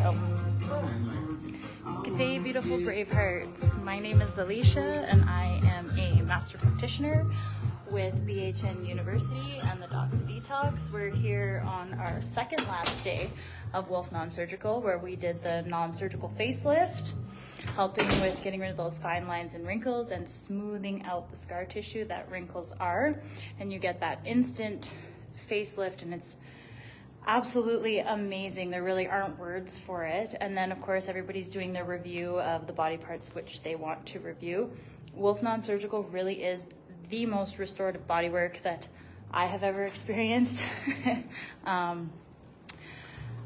Good day, beautiful BraveHearts. My name is Alicia, and I am a Master Practitioner with BHN University and the Doctorate Detox. We're here on our second last day of Wolf Non-Surgical, where we did the non-surgical facelift, helping with getting rid of those fine lines and wrinkles and smoothing out the scar tissue that wrinkles are. And you get that instant facelift, and it's absolutely amazing. There really aren't words for it. And then of course everybody's doing their review of the body parts which they want to review. Wolf Non-Surgical really is the most restorative bodywork that I have ever experienced.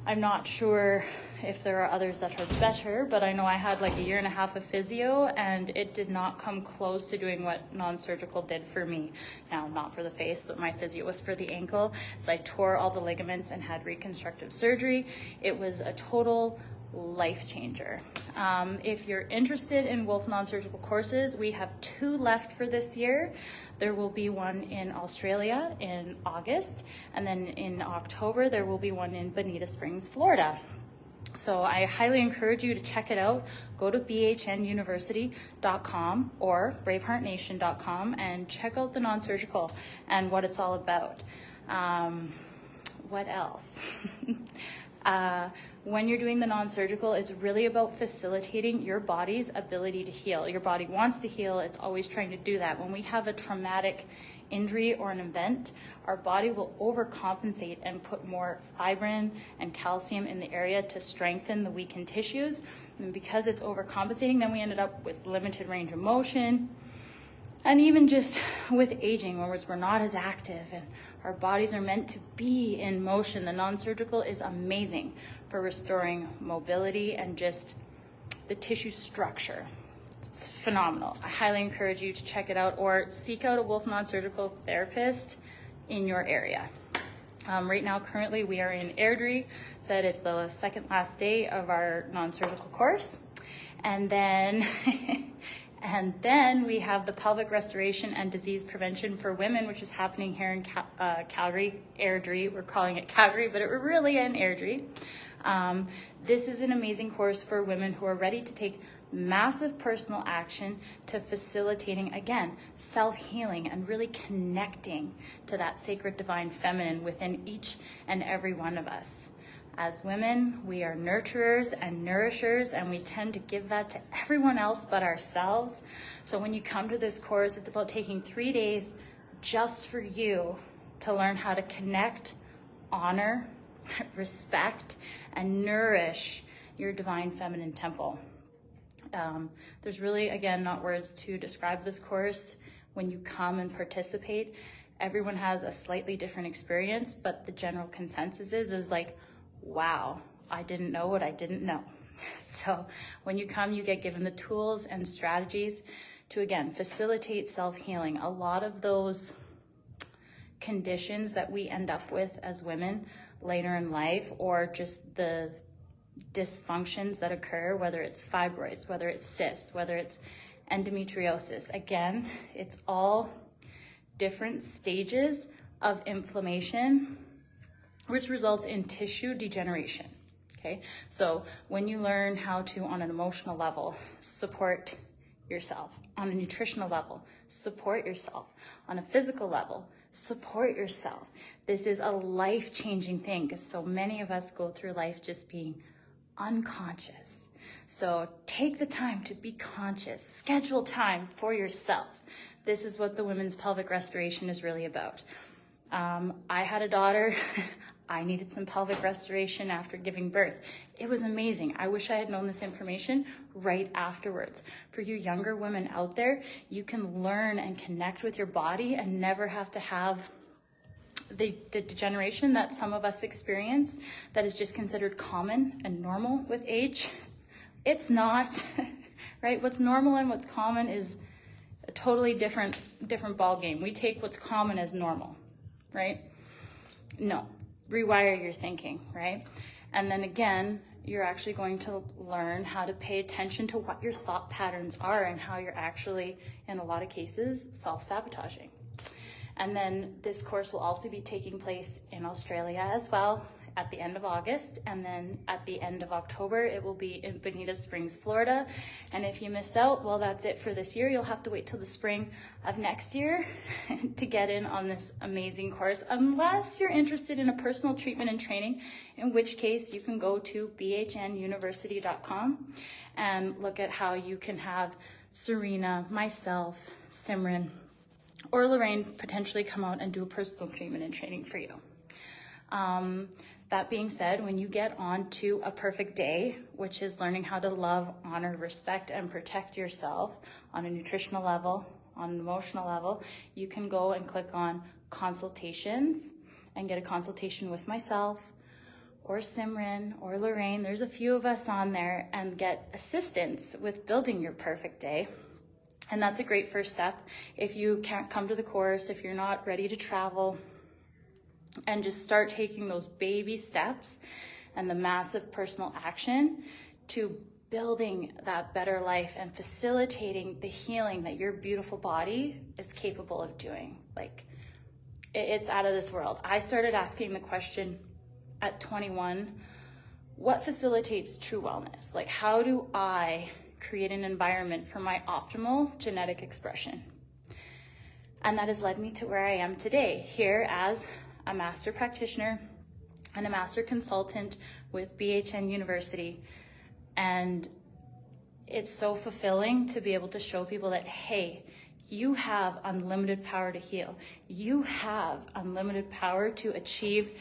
I'm not sure if there are others that are better, but I know I had like 1.5 years of physio, and it did not come close to doing what non-surgical did for me. Now, not for the face, but my physio was for the ankle. So I tore all the ligaments and had reconstructive surgery. It was a total life changer. If you're interested in Wolf Non-Surgical courses, we have 2 left for this year. There will be one in Australia in August, and then in October there will be one in Bonita Springs, Florida. So I highly encourage you to check it out. Go to bhnuniversity.com or braveheartnation.com and check out the non-surgical and what it's all about. What else? When you're doing the non-surgical, it's really about facilitating your body's ability to heal. Your body wants to heal. It's always trying to do that. When we have a traumatic injury or an event, our body will overcompensate and put more fibrin and calcium in the area to strengthen the weakened tissues. And because it's overcompensating, then we ended up with limited range of motion. And even just with aging, whereas we're not as active and our bodies are meant to be in motion, the non-surgical is amazing for restoring mobility and just the tissue structure. It's phenomenal. I highly encourage you to check it out or seek out a Wolf Non-Surgical therapist in your area. Right now, currently, we are in Airdrie. Said it's the second last day of our non-surgical course. And then And then we have the pelvic restoration and disease prevention for women, which is happening here in Calgary, Airdrie. We're calling it Calgary, but we're really in Airdrie. This is an amazing course for women who are ready to take massive personal action to facilitating, again, self-healing and really connecting to that sacred divine feminine within each and every one of us. As women, we are nurturers and nourishers, and we tend to give that to everyone else but ourselves. So when you come to this course, it's about taking 3 days just for you to learn how to connect, honor, respect, and nourish your divine feminine temple. There's really, again, not words to describe this course. When you come and participate, everyone has a slightly different experience, but the general consensus is like, wow, I didn't know what I didn't know. So when you come, you get given the tools and strategies to, again, facilitate self-healing. A lot of those conditions that we end up with as women later in life, or just the dysfunctions that occur, whether it's fibroids, whether it's cysts, whether it's endometriosis. Again, it's all different stages of inflammation, which results in tissue degeneration, okay? So when you learn how to, on an emotional level, support yourself, on a nutritional level, support yourself, on a physical level, support yourself. This is a life-changing thing, because so many of us go through life just being unconscious. So take the time to be conscious, schedule time for yourself. This is what the women's pelvic restoration is really about. I had a daughter. I needed some pelvic restoration after giving birth. It was amazing. I wish I had known this information right afterwards. For you younger women out there, you can learn and connect with your body and never have to have the degeneration that some of us experience that is just considered common and normal with age. It's not, right? What's normal and what's common is a totally different ball game. We take what's common as normal, right? No, rewire your thinking, right? And then again, you're actually going to learn how to pay attention to what your thought patterns are and how you're actually, in a lot of cases, self-sabotaging. And then this course will also be taking place in Australia as well. at the end of August, and then at the end of October, it will be in Bonita Springs, Florida. And if you miss out, well, that's it for this year. You'll have to wait till the spring of next year to get in on this amazing course, unless you're interested in a personal treatment and training, in which case you can go to bhnuniversity.com and look at how you can have Serena, myself, Simran, or Lorraine potentially come out and do a personal treatment and training for you. That being said, when you get on to a perfect day, which is learning how to love, honor, respect, and protect yourself on a nutritional level, on an emotional level, you can go and click on consultations and get a consultation with myself or Simran or Lorraine. There's a few of us on there, and get assistance with building your perfect day. And that's a great first step. If you can't come to the course, if you're not ready to travel, and just start taking those baby steps and the massive personal action to building that better life and facilitating the healing that your beautiful body is capable of doing. Like, it's out of this world. I started asking the question at 21, what facilitates true wellness? Like, how do I create an environment for my optimal genetic expression? And that has led me to where I am today, here as a master practitioner and a master consultant with BHN University. And it's so fulfilling to be able to show people that, hey, you have unlimited power to heal. You have unlimited power to achieve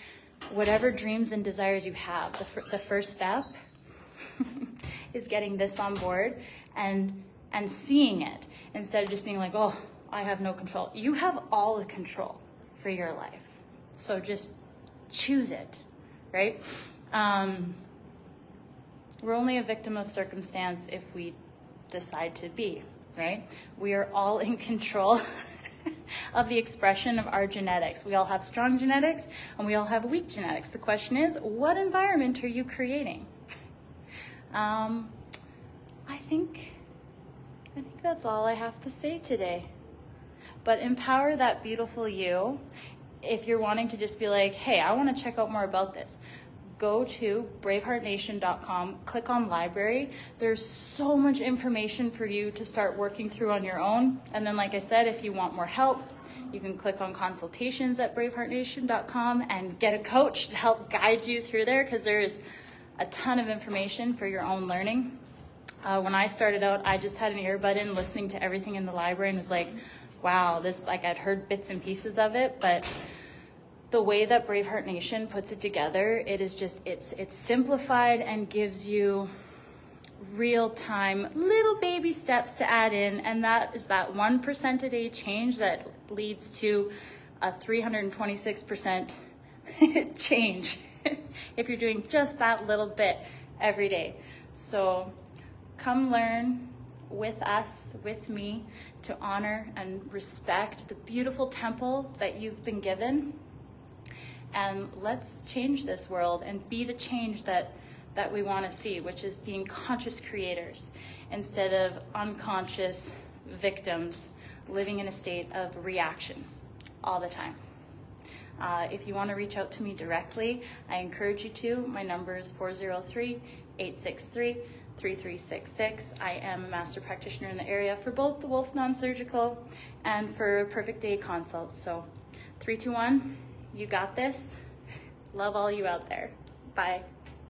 whatever dreams and desires you have. The first step is getting this on board and seeing it, instead of just being like, oh, I have no control. You have all the control for your life. So just choose it, right? We're only a victim of circumstance if we decide to be, right? We are all in control of the expression of our genetics. We all have strong genetics and we all have weak genetics. The question is, what environment are you creating? I think that's all I have to say today. But empower that beautiful you. If you're wanting to just be like, hey, I want to check out more about this, go to braveheartnation.com, click on library. There's so much information for you to start working through on your own. And then, like I said, if you want more help, you can click on consultations at braveheartnation.com and get a coach to help guide you through there, because there is a ton of information for your own learning. When I started out, I just had an earbud in, listening to everything in the library, and was like, wow, this, like, I'd heard bits and pieces of it, but the way that BraveHeart Nation puts it together, it is just, it's simplified and gives you real-time little baby steps to add in, and that is that 1% a day change that leads to a 326% change if you're doing just that little bit every day. So come learn with us, with me, to honor and respect the beautiful temple that you've been given. And let's change this world and be the change that we want to see, which is being conscious creators instead of unconscious victims living in a state of reaction all the time. If you want to reach out to me directly, I encourage you to. My number is 403-863-3366. I am a master practitioner in the area for both the Wolf Non-Surgical and for Perfect Day Consults. So 321, you got this. Love all you out there. Bye.